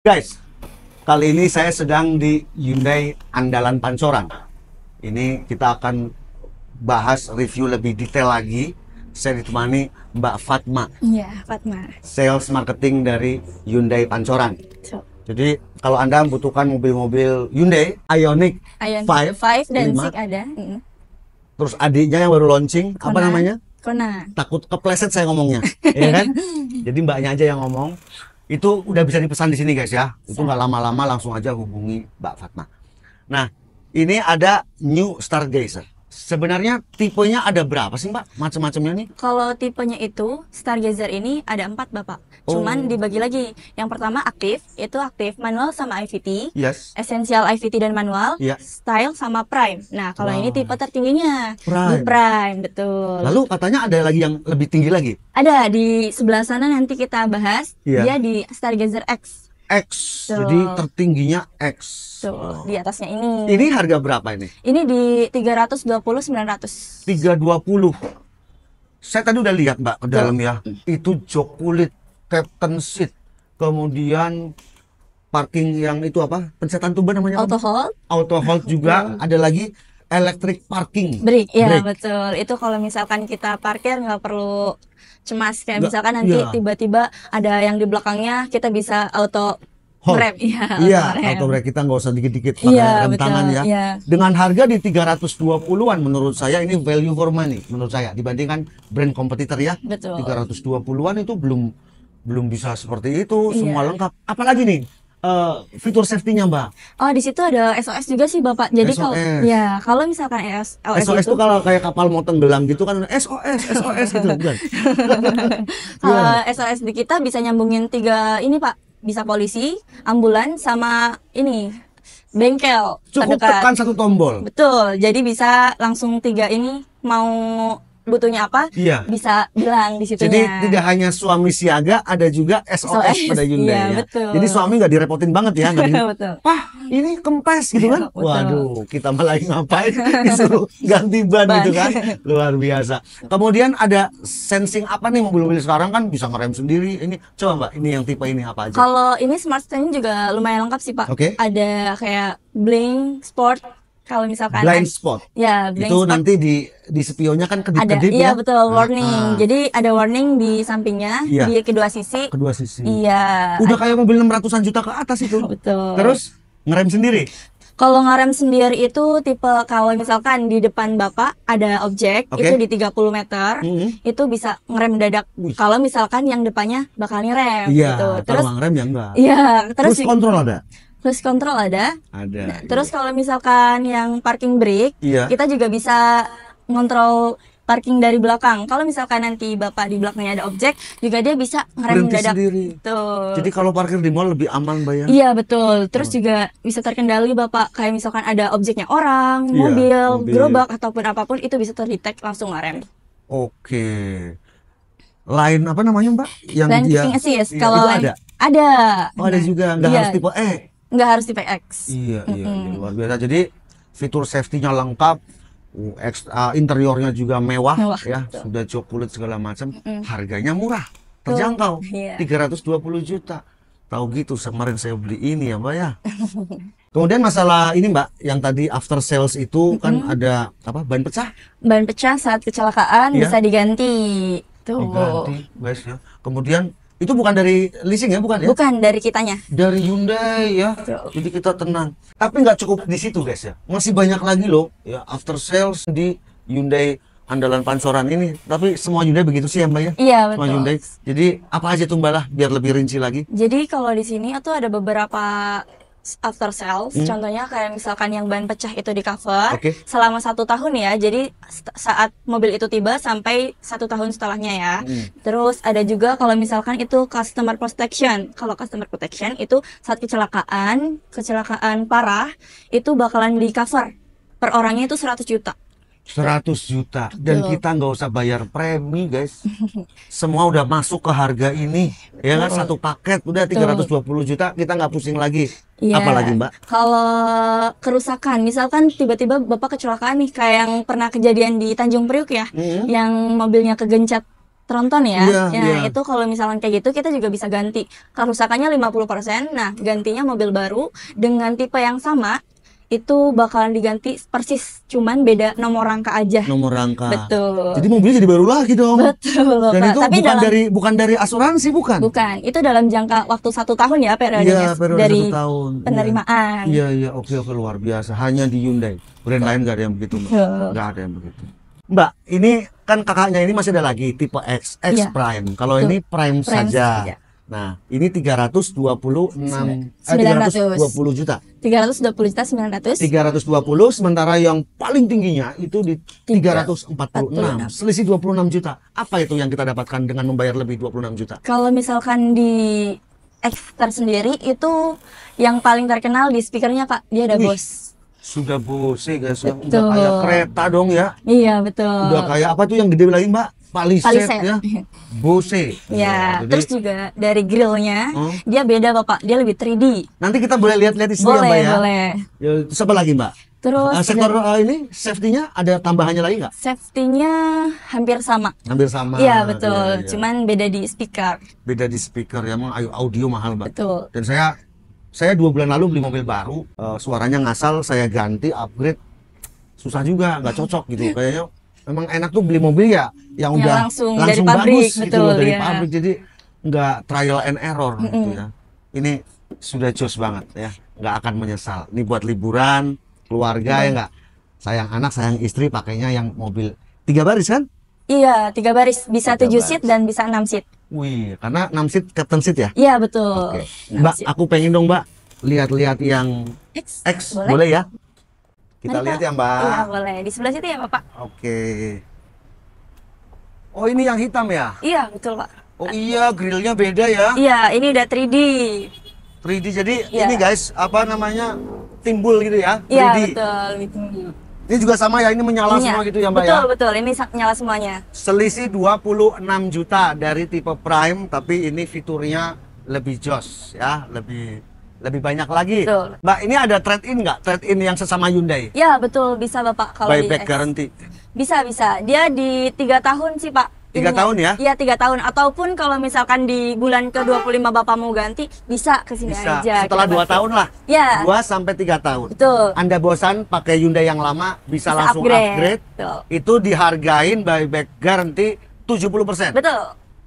Guys, kali ini saya sedang di Hyundai Andalan Pancoran. Ini kita akan bahas review lebih detail lagi. Saya ditemani Mbak Fatma, Iya, Fatma. sales marketing dari Hyundai Pancoran. So, Jadi kalau Anda membutuhkan mobil-mobil Hyundai Ioniq Ion 5, 5 dan 5, 6 ada. terus adiknya yang baru launching, apa Kona. namanya? Kona. Takut kepleset saya ngomongnya, ya kan? Jadi mbaknya aja yang ngomong. Itu udah bisa dipesan di sini guys ya. Itu nggak lama-lama, langsung aja hubungi Mbak Fatma. Nah, ini ada New Stargazer. Sebenarnya tipenya ada berapa sih Mbak? Macam-macamnya nih? Kalau tipenya itu Stargazer ini ada 4 Bapak. Oh. Cuman dibagi lagi. Yang pertama aktif, itu aktif manual sama IVT. Yes. Essential IVT dan manual, Iya. Style sama Prime. Nah, kalau ini Wow. tipe tertingginya di Prime. Prime, betul. Lalu katanya ada lagi yang lebih tinggi lagi. Ada di sebelah sana nanti kita bahas. Iya. Dia di Stargazer X. X. Tuh. Jadi tertingginya X. Tuh, Oh. di atasnya ini. Ini harga berapa ini? Ini di 320.900. 320. Saya tadi udah lihat Mbak ke dalam ya. Itu jok kulit, captain seat, kemudian parking yang itu apa? Pencetan tuba namanya apa? Auto hold, Auto hold juga. Ada lagi electric parking. brake, ya Brake. betul. Itu kalau misalkan kita parkir nggak perlu cemas kayak Nggak, misalkan nanti iya. tiba-tiba ada yang di belakangnya kita bisa auto Hold. rem, iya, Iya, auto rem. auto brake kita nggak usah dikit-dikit pakai Iya, rem betul, tangan ya. iya. Dengan harga di 320-an menurut saya ini value for money menurut saya dibandingkan brand kompetitor ya. Betul. 320-an itu belum bisa seperti itu, semua Iya. lengkap. Apalagi nih fitur safety-nya Mbak. Oh, di situ ada SOS juga sih Bapak. Jadi kalau SOS. ya, kalau misalkan SOS SOS itu itu kalau kayak kapal mau tenggelam gitu kan SOS gitu bukan? kalau SOS di kita bisa nyambungin 3 ini Pak. Bisa polisi, ambulan sama ini bengkel Cukup terdekat. tekan satu tombol. Betul, jadi bisa langsung 3 ini mau butuhnya apa, Iya. bisa bilang di situnya. Jadi tidak hanya suami siaga, ada juga SOS SOS, pada Hyundai iya, ya. betul. Jadi suami nggak direpotin banget ya, nggak di- Betul. Wah, ini kempes gitu kan? Betul. Waduh, kita malah ngapain disuruh ganti ban Ban. gitu kan? Luar biasa. Kemudian ada sensing apa nih mobil-mobil sekarang kan bisa ngerem sendiri. Ini coba Mbak, ini yang tipe ini apa aja? Kalau ini smart stand juga lumayan lengkap sih Pak. Oke. Ada kayak blink sport. Kalau misalkan Blind spot. ya blink Itu spot nanti di spionnya kan ada, kedip-kedip iya ya. betul, warning. Ah, Jadi ada warning di sampingnya, Iya. di kedua sisi. kedua sisi. Iya. Udah kayak mobil 600-an juta ke atas itu. Betul. Terus ngerem sendiri. Kalau ngerem sendiri itu tipe kalau misalkan di depan Bapak ada objek Oke. itu di 30 meter, Mhm. itu bisa ngerem mendadak. Wih. Kalau misalkan yang depannya bakal ngerem Iya, gitu. kalau Terus nggak ngerem ya enggak. iya, terus Terus kontrol ada? cruise control ada. Ada. Terus kalau misalkan yang parking brake, Iya. kita juga bisa ngontrol parking dari belakang. Kalau misalkan nanti Bapak di belakangnya ada objek, juga dia bisa ngerem Berhenti mendadak. sendiri. Tuh. Jadi kalau parkir di mall lebih aman, Mbak ya? Iya betul. Terus Oh. juga bisa terkendali Bapak. Kayak misalkan ada objeknya orang, Iya, mobil, mobil. gerobak ataupun apapun itu bisa terdetek langsung ngerem. Oke. Lain apa namanya, Mbak? Yang Dan dia keeping assist Iya, kalau itu ada. ada. Oh, ada Nah, juga. Nggak iya. harus tipe E. Nggak harus tipe X. Iya, luar biasa. Jadi fitur safety-nya lengkap. Interiornya juga mewah, Mewah, ya, betul. sudah jok kulit segala macam. Harganya murah, terjangkau. Iya. 320 juta. Tahu gitu kemarin saya beli ini ya, Mbak ya. Kemudian masalah ini Mbak, yang tadi after sales itu kan ada apa? Ban pecah Ban pecah saat kecelakaan Iya. bisa diganti. Tuh. diganti, guys ya. Kemudian itu bukan dari leasing ya, bukan ya? Bukan dari kitanya. Dari Hyundai ya. Betul. Jadi kita tenang. Tapi nggak cukup di situ guys ya. Masih banyak lagi loh ya after sales di Hyundai Andalan Pancoran ini. Tapi semua Hyundai begitu sih ya Mbak ya? Iya Semua betul. Hyundai. Jadi apa aja tuh Mbak lah biar lebih rinci lagi. Jadi kalau di sini itu ada beberapa after sales, contohnya kayak misalkan yang ban pecah itu di cover Oke. selama 1 tahun ya. Jadi saat mobil itu tiba sampai 1 tahun setelahnya ya. Terus ada juga kalau misalkan itu customer protection. Kalau customer protection itu saat kecelakaan parah itu bakalan di cover per orangnya itu 100 juta. 100 juta dan Betul. kita nggak usah bayar premi guys. Semua udah masuk ke harga ini ya kan, satu paket udah 320 juta, kita nggak pusing lagi. Iya. Apalagi Mbak? Kalau kerusakan, misalkan tiba-tiba Bapak kecelakaan nih, kayak yang pernah kejadian di Tanjung Priuk ya, yang mobilnya kegencet tronton ya. Iya, Ya, iya. itu kalau misalkan kayak gitu kita juga bisa ganti. Kerusakannya 50%. Nah, gantinya mobil baru dengan tipe yang sama itu bakalan diganti persis, cuman beda nomor rangka aja. Nomor rangka. Betul. Jadi mobilnya jadi baru lagi dong. Betul, Dan Pak. itu Tapi bukan dari asuransi, bukan? bukan, itu dalam jangka waktu 1 tahun ya periodenya Iya, periode dari 1 tahun. penerimaan. Iya, oke, luar biasa. Hanya di Hyundai. Brand lain nggak ada yang begitu, Mbak. Betul. Nggak ada yang begitu. Mbak, ini kan kakaknya ini masih ada lagi tipe X Iya. Prime. Kalau Betul. ini Prime saja. saja. Nah, ini 320 juta. 320 juta 900. 320, sementara yang paling tingginya itu di 346. Selisih 26 juta. Apa itu yang kita dapatkan dengan membayar lebih 26 juta? Kalau misalkan di X sendiri itu yang paling terkenal di speakernya Pak, dia ada Wih. Bose. Sudah Bose guys, ya. Udah Betul. kayak kereta dong ya. Iya betul. Udah kayak apa tuh yang gede lagi, Mbak? Palisade Palisade. ya. Bose. Ya, Jadi, terus juga dari grillnya dia beda Bapak, dia lebih 3D. nanti kita boleh lihat-lihat di sini ya, Mbak Boleh, ya. boleh. Ya, terus apa lagi, Mbak? Terus Sektor ini safety-nya ada tambahannya lagi nggak? safety-nya hampir sama. Hampir sama. Iya betul, Iya. cuman beda di speaker. Beda di speaker ya, emang audio mahal, Mbak. Betul. Dan saya 2 bulan lalu beli mobil baru, suaranya ngasal, saya ganti upgrade, susah juga, nggak cocok gitu. Kayaknya memang enak tuh beli mobil ya yang Yang udah langsung dari bagus pabrik, gitu betul, loh, dari iya. pabrik, jadi nggak trial and error gitu ya. Ini sudah jos banget ya, nggak akan menyesal. Ini buat liburan, keluarga ya nggak. Sayang anak, sayang istri pakainya yang mobil 3 baris kan? Iya, 3 baris, bisa 3 7 seat dan bisa 6 seat. Wih, karena 6 seat captain seat ya. Iya betul. Oke. 6 Mbak, seat. aku pengen dong Mbak lihat-lihat yang X, boleh ya? Kita Mari, lihat Pak. ya Mbak. Iya boleh, di sebelah situ ya Bapak. Oke. Oh ini yang hitam ya? Iya betul Pak. Oh iya, grillnya beda ya. Iya, ini udah 3D. 3D, jadi Iya. ini guys, apa namanya, timbul gitu ya? 3D. Iya betul, gitu. Ini juga sama ya, ini menyala Iya, semua gitu ya Mbak betul, ya? betul, ini nyala semuanya. Selisih 26 juta dari tipe Prime, tapi ini fiturnya lebih jos ya, lebih banyak lagi. Betul. Mbak, ini ada trade-in nggak? Trade-in yang sesama Hyundai? Iya betul, bisa Bapak kalau di Buyback X. guarantee. Bisa, bisa. Dia di 3 tahun sih Pak. 3 tahun ya? Iya 3 tahun. Ataupun kalau misalkan di bulan ke-25 Bapak mau ganti, bisa kesini Bisa, aja. setelah kita 2 bantu. tahun lah. Iya. 2 sampai 3 tahun. Betul. Anda bosan pakai Hyundai yang lama, bisa Bisa langsung upgrade. Betul. Itu dihargain buyback guarantee 70%. Betul.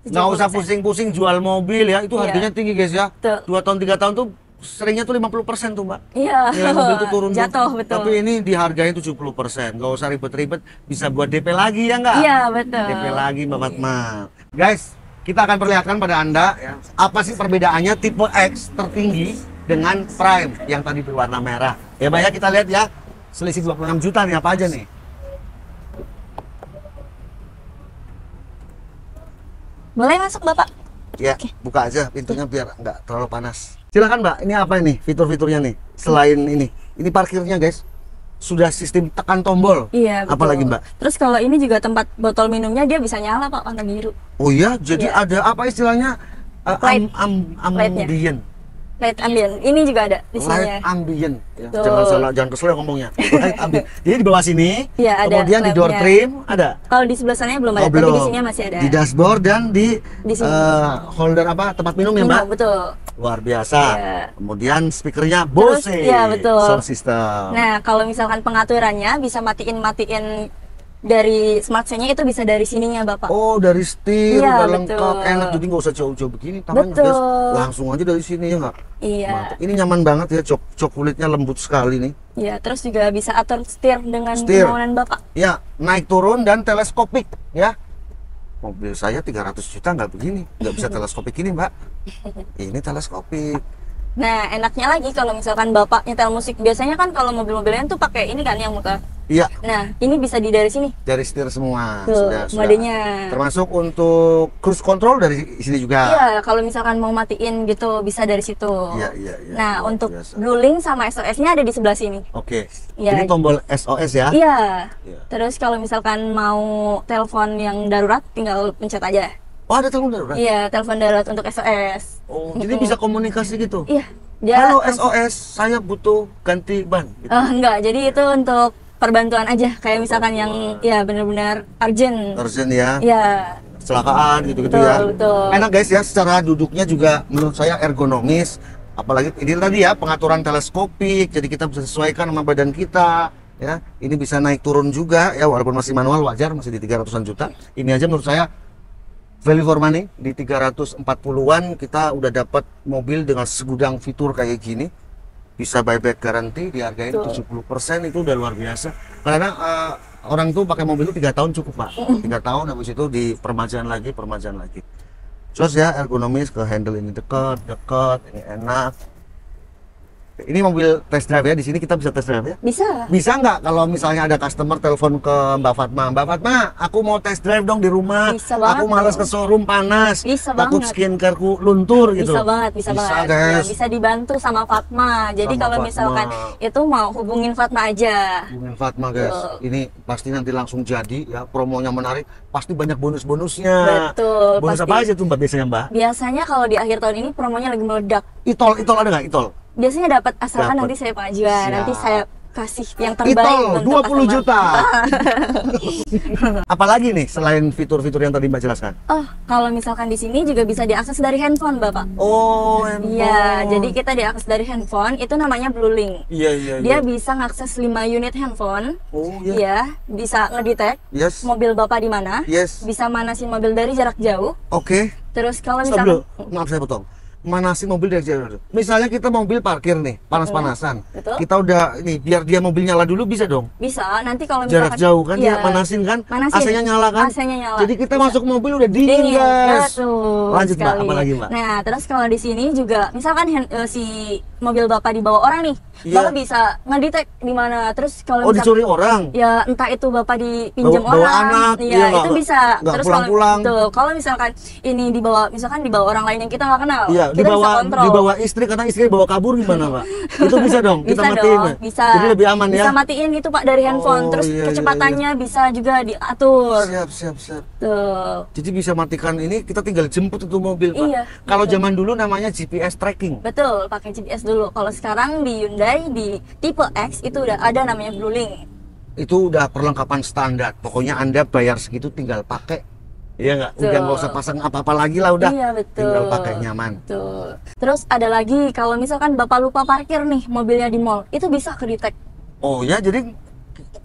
Nggak usah 70%. pusing-pusing jual mobil ya, itu Iya. harganya tinggi guys ya. Betul. 2 tahun 3 tahun tuh seringnya tuh 50% tuh Mbak. Iya. Nilai mobil tuh turun tuh. Jatuh, betul. Tapi ini dihargain 70%. Nggak usah ribet-ribet, bisa buat DP lagi ya nggak? Iya, betul. DP lagi Mbak Fatma. Guys, kita akan perlihatkan pada Anda ya, apa sih perbedaannya tipe X tertinggi dengan Prime yang tadi berwarna merah. Ya Mbak ya, kita lihat ya. Selisih 26 juta nih, apa aja nih? Boleh masuk Bapak? Ya, buka aja pintunya biar nggak terlalu panas. Silakan Mbak, ini apa ini fitur-fiturnya nih? Selain ini parkirnya guys, sudah sistem tekan tombol. Iya, betul. Apalagi Mbak? Terus kalau ini juga tempat botol minumnya dia bisa nyala Pak, warna biru. Oh iya, jadi Iya. ada apa istilahnya? Light. Lightnya. Ambient. Light ambient. Ini juga ada di sini. Light ambient. Ya, Betul. jangan kesel ya ngomongnya. Light ambient. Jadi di bawah sini, Iya, ada kemudian di door lampnya. trim ada. Kalau di sebelah sana belum Oh, ada, tapi di belum. sini masih ada. Di dashboard dan di sini. holder apa tempat minum ya Minum, Mbak? betul. Luar biasa. Iya. Kemudian speakernya Terus, Bose. iya, betul. Sound system. Nah, kalau misalkan pengaturannya bisa matiin dari smart nya itu bisa dari sininya Bapak. Oh, dari setir Iya, udah betul. lengkap, enak, jadi nggak usah jauh-jauh begini tangannya Betul. guys. Langsung aja dari sini ya nggak? Iya. Mantap. Ini nyaman banget ya, cok kulitnya lembut sekali nih. Iya, terus juga bisa atur setir dengan Setir. kemauan Bapak. Ya, naik turun dan teleskopik ya. Mobil saya 300 juta nggak begini, nggak bisa teleskopik ini Mbak. Ini teleskopik. Nah, enaknya lagi kalau misalkan Bapak nyetel musik, biasanya kan kalau mobil-mobilnya tuh pakai ini kan yang muter. Iya, Nah, ini bisa dari sini. dari setir semua. Tuh, modenya. Termasuk untuk cruise control dari sini juga. Iya, kalau misalkan mau matiin gitu bisa dari situ. Iya. Nah, Luar untuk biasa. ruling sama SOS-nya ada di sebelah sini. Oke. Iya. Ini tombol SOS ya. Iya. Iya. Terus kalau misalkan mau telepon yang darurat, tinggal pencet aja. Oh, ada telepon darurat. Iya, telepon darurat untuk SOS. Oh, jadi bisa komunikasi gitu. Iya. Dia Halo SOS, saya butuh ganti ban. Gitu. enggak, jadi itu untuk perbantuan aja. Kayak misalkan yang ya benar-benar urgent. Urgent ya. Iya. kecelakaan gitu-gitu ya. Betul. Enak guys ya, secara duduknya juga menurut saya ergonomis. Apalagi ini tadi ya, pengaturan teleskopik, jadi kita bisa sesuaikan sama badan kita ya. Ini bisa naik turun juga ya, walaupun masih manual, wajar, masih di 300-an juta. Ini aja menurut saya value for money. Di 340-an kita udah dapat mobil dengan segudang fitur kayak gini. Bisa buyback garanti, dihargain 70%, itu udah luar biasa. Karena orang tuh pakai mobil itu 3 tahun cukup Pak. 3 tahun, habis itu di permajaan lagi. Terus ya, ergonomis, ke handle ini dekat, ini enak. Ini mobil test drive ya, di sini kita bisa test drive ya? Bisa. Bisa nggak kalau misalnya ada customer telepon ke Mbak Fatma, Mbak Fatma, aku mau test drive dong di rumah. Bisa banget aku malas ke showroom panas. Bisa takut banget. skincareku luntur gitu. Bisa banget. Guys. Ya, bisa dibantu sama Fatma. Jadi Sama kalau Fatma. misalkan itu mau hubungin Fatma aja. Hubungin Fatma guys, ini pasti nanti langsung jadi ya, promonya menarik, pasti banyak bonus-bonusnya. Betul. Bonus pasti. apa aja tuh Mbak biasanya Mbak? Biasanya kalau di akhir tahun ini promonya lagi meledak. Itol ada nggak itol? Biasanya dapat, asalkan Dapat. nanti saya pengajuan, Siap. nanti saya kasih yang terbaik Itol untuk 20 customer. juta. Apalagi nih selain fitur-fitur yang tadi Mbak jelaskan? Oh, kalau misalkan di sini juga bisa diakses dari handphone, Bapak. Oh, handphone. Iya, jadi kita diakses dari handphone, itu namanya BlueLink. Iya. Dia bisa ngakses 5 unit handphone. Oh iya. Iya, bisa ngedetect Yes. mobil Bapak di mana. Yes. Bisa manasin mobil dari jarak jauh. Oke. Terus kalau Stop misalkan dulu. Maaf saya potong. Manasin mobil dari jauh. Misalnya kita mobil parkir nih, panas-panasan. Betul. Kita udah ini biar dia mobil nyala dulu bisa dong. bisa, nanti kalau Jarak misalkan jauh kan iya, dia manasin kan, manasin. AC-nya nyala kan. AC-nya nyala. Jadi kita Bisa. masuk mobil udah dingin, Dingin, guys. betul Lanjut Mbak, sekali. apa lagi Mbak? Nah, terus kalau di sini juga, misalkan si mobil Bapak dibawa orang nih, Iya. Bapak bisa ngedetect di mana. Terus kalau Oh misalkan dicuri orang. ya entah itu Bapak dipinjam Bawa orang, anak, iya iya, itu nggak- bisa. nggak Terus pulang-pulang. kalau misalkan ini dibawa, misalkan dibawa orang lain yang kita nggak kenal, Iya, kita bisa kontrol. dibawa istri karena istri bawa kabur gimana Mbak? Itu bisa dong, kita Bisa matiin. dong, ya? bisa. Jadi lebih aman bisa ya. matiin itu Pak dari handphone. Oh, Terus iya, kecepatannya bisa juga diatur. Siap. Tuh. Jadi bisa matikan ini, kita tinggal jemput itu mobil Pak. Iya, Kalau betul. zaman dulu namanya GPS tracking. Betul, pakai GPS dulu. Kalau sekarang di Hyundai di tipe X itu udah ada namanya BlueLink. Itu udah perlengkapan standar. Pokoknya Anda bayar segitu tinggal pakai. Iya nggak? Udah Betul. nggak usah pasang apa-apa lagi lah udah. Iya, betul. Tinggal pakai nyaman. Betul. Terus ada lagi kalau misalkan Bapak lupa parkir nih mobilnya di mall, itu bisa ke-detect. Oh ya, jadi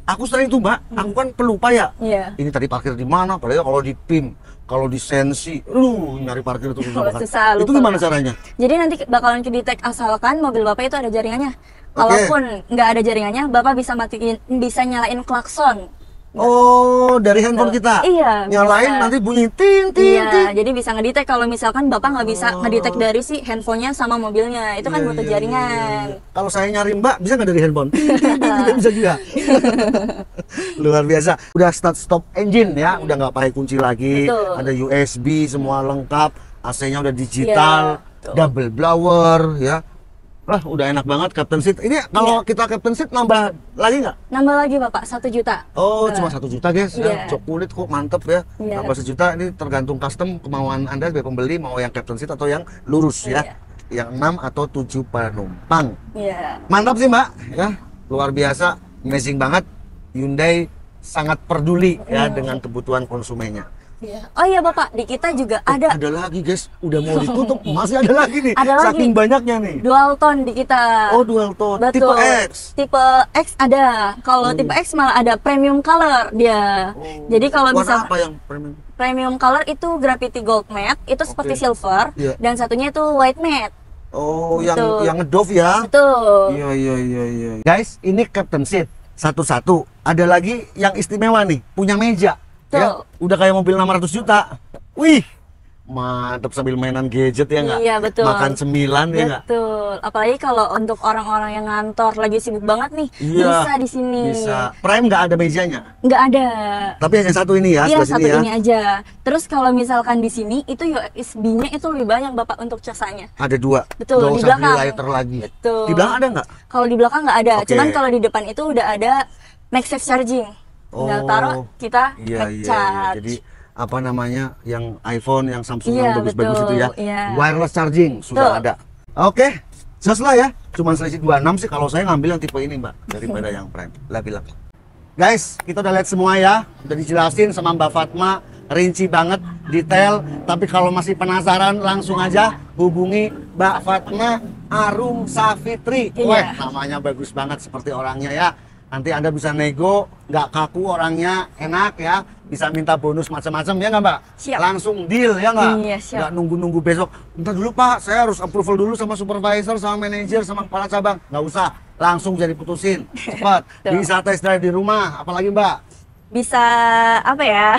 aku sering tuh Mbak, aku kan pelupa ya. Iya. Ini tadi parkir di mana? Padahal kalau di PIM, kalau di Sensi, nyari parkir itu susah banget. Susah, Itu lupa. gimana caranya? Jadi nanti bakalan ke-detect asalkan mobil Bapak itu ada jaringannya. Kalaupun nggak ada jaringannya, Bapak bisa matiin, bisa nyalain klakson. Oh, dari handphone kita? Iya, Nyalain bisa. nanti bunyi tin. Iya, jadi bisa ngedetect kalau misalkan Bapak nggak bisa Oh. ngedetect dari si handphonenya sama mobilnya. Itu kan Iya, butuh iya, jaringan. iya. Kalau saya nyari Mbak, bisa nggak dari handphone? Tidak bisa juga. Luar biasa. Udah stop engine ya, udah nggak pakai kunci lagi. Betul. Ada USB, semua lengkap. AC-nya udah digital, Iya, betul. double blower ya. Wah, udah enak banget Captain Seat. Ini kalau kita Captain Seat nambah lagi nggak? Nambah lagi Bapak 1 juta. Oh, Nah, cuma 1 juta guys. Ya, Iya. cok kulit kok mantep ya. Iya. Tambah 1 juta ini tergantung custom kemauan Anda sebagai pembeli mau yang Captain Seat atau yang lurus ya. Iya. Yang 6 atau 7 penumpang. Iya. Mantap sih Mbak ya. Luar biasa, amazing banget. Hyundai sangat peduli ya dengan kebutuhan konsumennya. Iya. Oh iya Bapak, di kita juga ada Ada lagi guys, udah mau ditutup masih ada lagi nih. Ada lagi. Saking banyaknya nih. dual tone di kita. Oh, dual tone. Betul. Tipe X. Tipe X ada. Kalau tipe X malah ada premium color dia. Jadi kalau Warna misal apa yang premium? premium color itu graphite gold matte, itu seperti Oke. silver, Iya. dan satunya itu white matte. Oh, Betul. yang ngedove ya. Betul. Iya. Guys, ini Captain Seat satu-satu. Ada lagi yang istimewa nih, punya meja. Ya, Betul. udah kayak mobil 600 juta. Wih, mantep sambil mainan gadget ya nggak? Iya, betul. Makan cemilan ya nggak? Betul. Apalagi kalau untuk orang-orang yang ngantor lagi sibuk banget nih, Iya, bisa di sini. Bisa. Prime nggak ada mejanya. Nggak ada. Tapi hanya satu ini ya, Iya, sebelah satu sini ya. ini aja. Terus kalau misalkan di sini itu USB-nya itu lebih banyak Bapak untuk casanya. Ada 2. Betul, Nggak di usah beli belakang. lighter lagi. Betul. Di belakang ada nggak? Kalau di belakang nggak ada. Oke. Cuman kalau di depan itu udah ada MagSafe charging. Tinggal taruh, kita Iya. ngecharge. Jadi apa namanya yang iPhone, yang Samsung Iya, yang bagus-bagus betul. itu ya. Iya. Wireless charging sudah Betul. ada. Oke. Selesai ya. Cuman selisih 26 sih kalau saya ngambil yang tipe ini, Mbak, daripada yang Prime. Lah bilang. Guys, kita udah lihat semua ya. Udah dijelasin sama Mbak Fatma rinci banget, detail. Tapi kalau masih penasaran, langsung aja hubungi Mbak Fatma Arum Safitri. Iya. Wah, namanya bagus banget seperti orangnya ya. Nanti Anda bisa nego, nggak kaku orangnya, enak ya. Bisa minta bonus macam-macam ya nggak Mbak? Siap. Langsung deal ya nggak? Iya, siap. Nggak nunggu-nunggu besok. Bentar dulu Pak, saya harus approval dulu sama supervisor, sama manajer, sama kepala cabang. Nggak usah, langsung jadi putusin. Cepat, Tuh. bisa test drive di rumah. Apalagi Mbak? Bisa apa ya?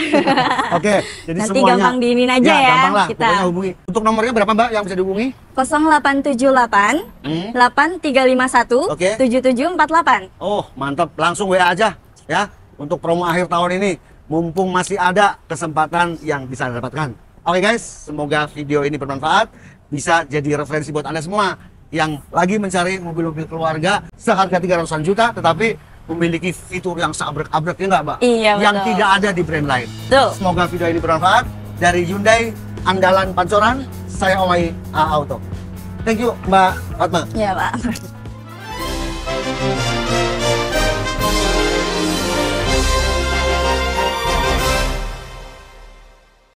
Oke, jadi Nanti semuanya. gampang diinin aja ya, Gampang lah, kita. pokoknya hubungi. Untuk nomornya berapa Mbak yang bisa dihubungi? 0878 Hmm? 8351 Oke. 7748. Oh, mantap. Langsung WA aja ya. Untuk promo akhir tahun ini, mumpung masih ada kesempatan yang bisa Anda dapatkan. Oke guys, semoga video ini bermanfaat, bisa jadi referensi buat Anda semua yang lagi mencari mobil-mobil keluarga seharga 300-an juta tetapi memiliki fitur yang seabrek-abrek ya nggak Mbak? Iya, Yang betul. tidak ada di brand lain. Tuh. Semoga video ini bermanfaat. Dari Hyundai Andalan Pancoran, saya Omai A Auto. Thank you Mbak Fatma. Ya, Pak.